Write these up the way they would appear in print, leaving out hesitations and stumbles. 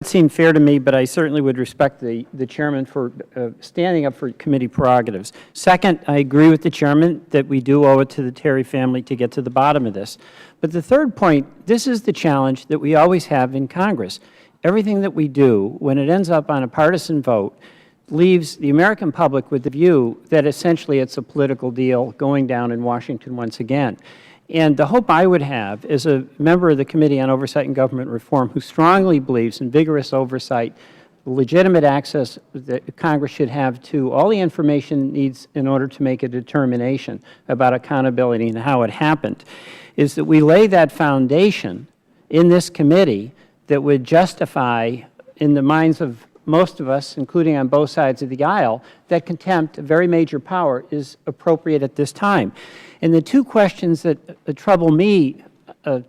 seem fair to me, but I certainly would respect the Chairman for standing up for committee prerogatives. Second, I agree with the Chairman that we do owe it to the Terry family to get to the bottom of this. But the third point, this is the challenge that we always have in Congress. Everything that we do, when it ends up on a partisan vote, leaves the American public with the view that essentially it's a political deal going down in Washington once again. And the hope I would have as a member of the Committee on Oversight and Government Reform who strongly believes in vigorous oversight, legitimate access that Congress should have to all the information it needs in order to make a determination about accountability and how it happened, is that we lay that foundation in this committee that would justify in the minds of most of us, including on both sides of the aisle, that contempt, a very major power, is appropriate at this time. And the two questions that trouble me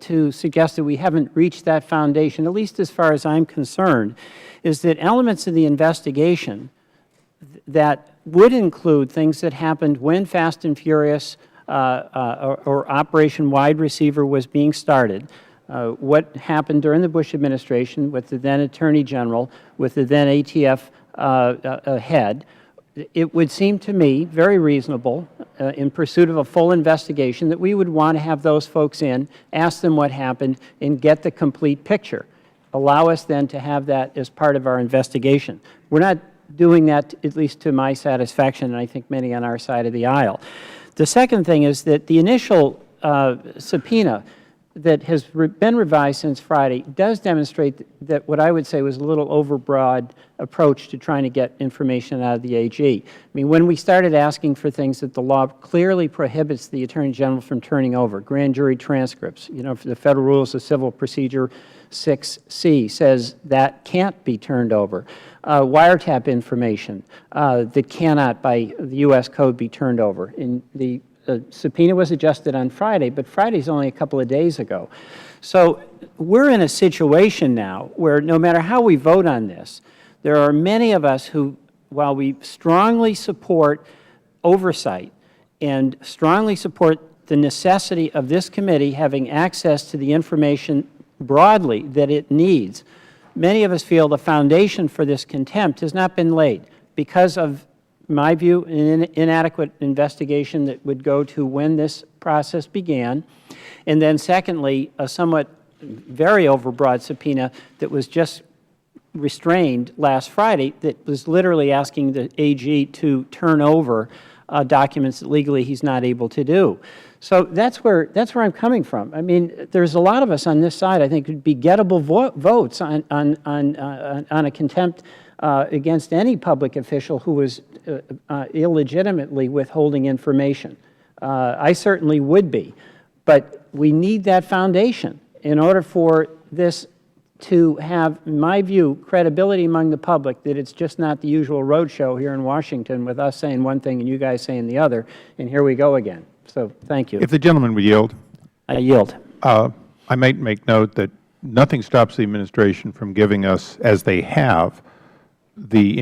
to suggest that we haven't reached that foundation, at least as far as I'm concerned, is that elements of the investigation that would include things that happened when Fast and Furious or Operation Wide Receiver was being started, what happened during the Bush administration with the then Attorney General, with the then ATF head, it would seem to me very reasonable in pursuit of a full investigation that we would want to have those folks in, ask them what happened, and get the complete picture. Allow us then to have that as part of our investigation. We're not doing that, at least to my satisfaction, and I think many on our side of the aisle. The second thing is that the initial subpoena that has been revised since Friday does demonstrate that what I would say was a little overbroad approach to trying to get information out of the AG. I mean, when we started asking for things that the law clearly prohibits the Attorney General from turning over, grand jury transcripts, you know, the Federal Rules of Civil Procedure 6C says that can't be turned over. Wiretap information that cannot by the U.S. Code be turned over. In the subpoena was adjusted on Friday, but Friday's only a couple of days ago. So we're in a situation now where no matter how we vote on this, there are many of us who, while we strongly support oversight and strongly support the necessity of this committee having access to the information broadly that it needs, many of us feel the foundation for this contempt has not been laid because of, in my view, an inadequate investigation that would go to when this process began, and then secondly, a somewhat very overbroad subpoena that was just restrained last Friday that was literally asking the AG to turn over documents that legally he's not able to do. So that's where I'm coming from. I mean, there's a lot of us on this side, I think, would be gettable votes on a contempt against any public official who was illegitimately withholding information. I certainly would be. But we need that foundation in order for this to have, in my view, credibility among the public that it's just not the usual roadshow here in Washington with us saying one thing and you guys saying the other, and here we go again. So thank you. If the gentleman would yield. I yield. I might make note that nothing stops the administration from giving us, as they have, the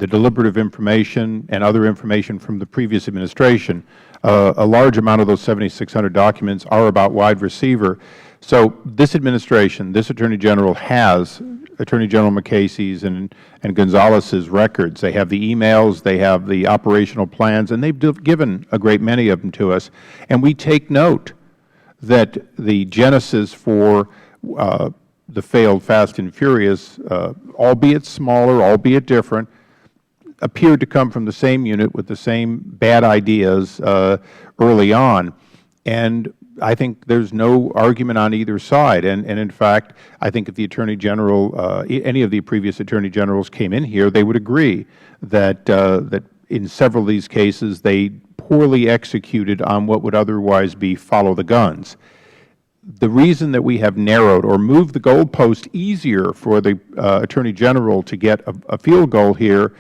deliberative information and other information from the previous administration. A large amount of those 7,600 documents are about wide receiver. So this administration, this Attorney General has Attorney General McCasey's and Gonzalez's records. They have the emails, they have the operational plans, and they've given a great many of them to us. And we take note that the genesis for the failed Fast and Furious, albeit smaller, albeit different, appeared to come from the same unit with the same bad ideas early on. And I think there's no argument on either side. And in fact, I think if the Attorney General, any of the previous Attorney Generals came in here, they would agree that, that in several of these cases they poorly executed on what would otherwise be follow the guns. The reason that we have narrowed or moved the goalpost easier for the Attorney General to get a field goal here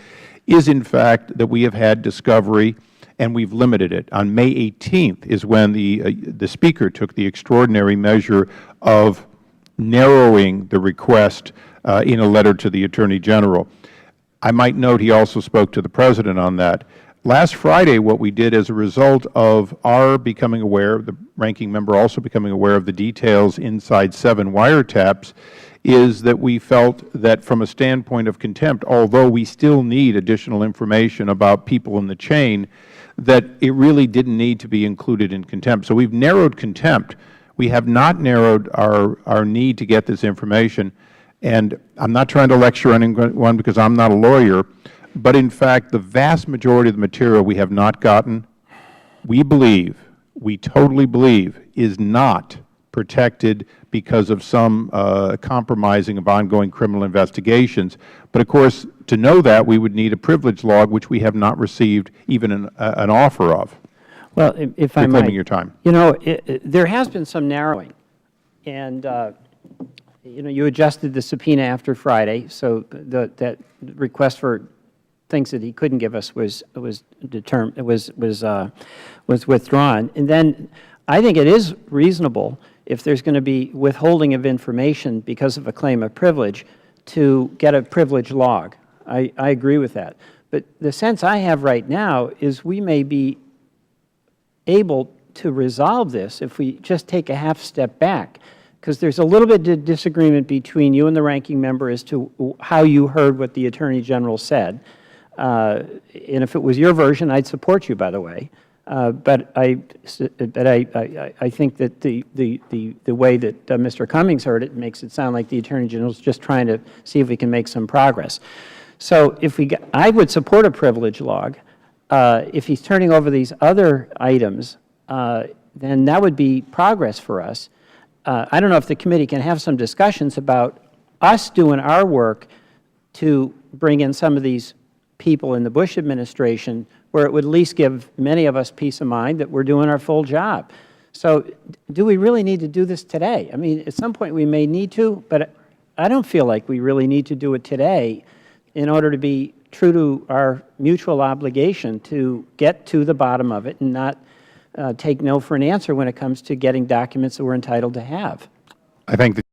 is, in fact, that we have had discovery and we've limited it. On May 18th is when the Speaker took the extraordinary measure of narrowing the request in a letter to the Attorney General. I might note he also spoke to the President on that. last Friday, what we did as a result of our becoming aware, the ranking member also becoming aware of the details inside 7 wiretaps, is that we felt that from a standpoint of contempt, although we still need additional information about people in the chain, that it really didn't need to be included in contempt. So we've narrowed contempt. We have not narrowed our need to get this information. And I'm not trying to lecture anyone because I'm not a lawyer, but in fact, the vast majority of the material we have not gotten, we believe, we totally believe, is not protected because of some compromising of ongoing criminal investigations. But of course, to know that, we would need a privilege log, which we have not received even an offer of. Well, if I might, reclaiming your time. You know, there has been some narrowing, and you know, you adjusted the subpoena after Friday, so that request for things that he couldn't give us was withdrawn. And then I think it is reasonable, if there's going to be withholding of information because of a claim of privilege, to get a privilege log. I agree with that. But the sense I have right now is we may be able to resolve this if we just take a half step back, because there's a little bit of disagreement between you and the ranking member as to how you heard what the Attorney General said. And if it was your version, I'd support you, by the way. But I think that the way that Mr. Cummings heard it makes it sound like the Attorney General is just trying to see if we can make some progress. So if I would support a privilege log. If he's turning over these other items, then that would be progress for us. I don't know if the committee can have some discussions about us doing our work to bring in some of these people in the Bush administration, where it would at least give many of us peace of mind that we're doing our full job. So do we really need to do this today? I mean, at some point we may need to, but I don't feel like we really need to do it today in order to be true to our mutual obligation to get to the bottom of it and not take no for an answer when it comes to getting documents that we're entitled to have. I thank the